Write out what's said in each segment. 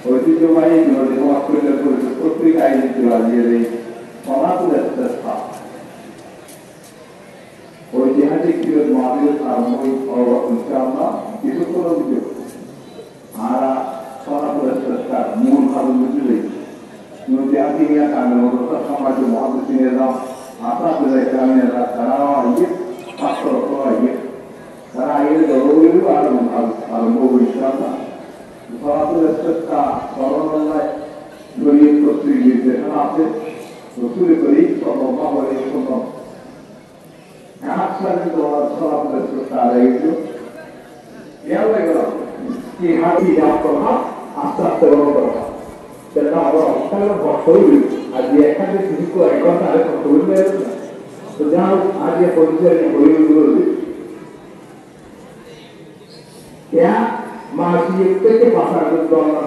ঐতিহ্যবাহী পত্রিকায় সনাতনের চেষ্টা ঐতিহাসিক মহাবীর সাময়িক ইনশাআল্লাহ কিছুক্ষণ অভিযোগ আর সনাতনের চেষ্টার মূল কারণ বুঝলেই ঐতিহাসিক সমাজ মহাদুসিনেরা আপনাদের গ্রামীণরা তারাও আইয়ে ছাত্র আইয়ে তারা আইয়ে জরুরি আরম্ভ ইনশাআল্লাহ সনাতনের চেষ্টা স্মরণায় জড়িয়ে প্রস্তুতি নির্দেশনা আছে রসুল করিম সাল্লাল্লাহু আলাইহি ওয়াসাল্লাম সনাতনের চেষ্টা আদায় কি হাতি যাওয়ার কথা আস্তে আস্তে বড় কথা সেটা আমরা অস্থায়ী ভক্তই আজ এখানে কিছু একবার তাহলে ভক্তই হয়ে যাবে তো যা আজ পরিচয় হরিগুলো मासी के पास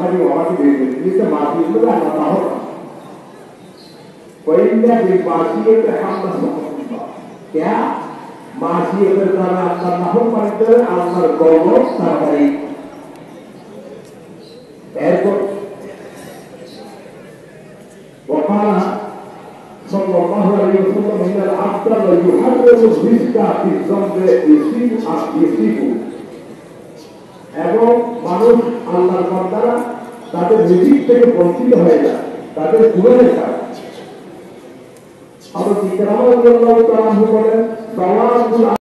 हरी वहां की जिससे मासी को आता होगा कोई भी मासी के हम क्या मासी के द्वारा करना हो पड़ते आमर गौरव सरकारी airport वकाला sallallahu alaihi wasallam min al-afdal wa yuharrimu rizqa fi zambi yasifu এবং মানুষ আল্লাহর বান্দারা তাদের রিজিক থেকে বঞ্চিত হয়ে যায় তাদের গুণের কারণে আবার ইকরাম রাদিয়াল্লাহু তাআলা বলেন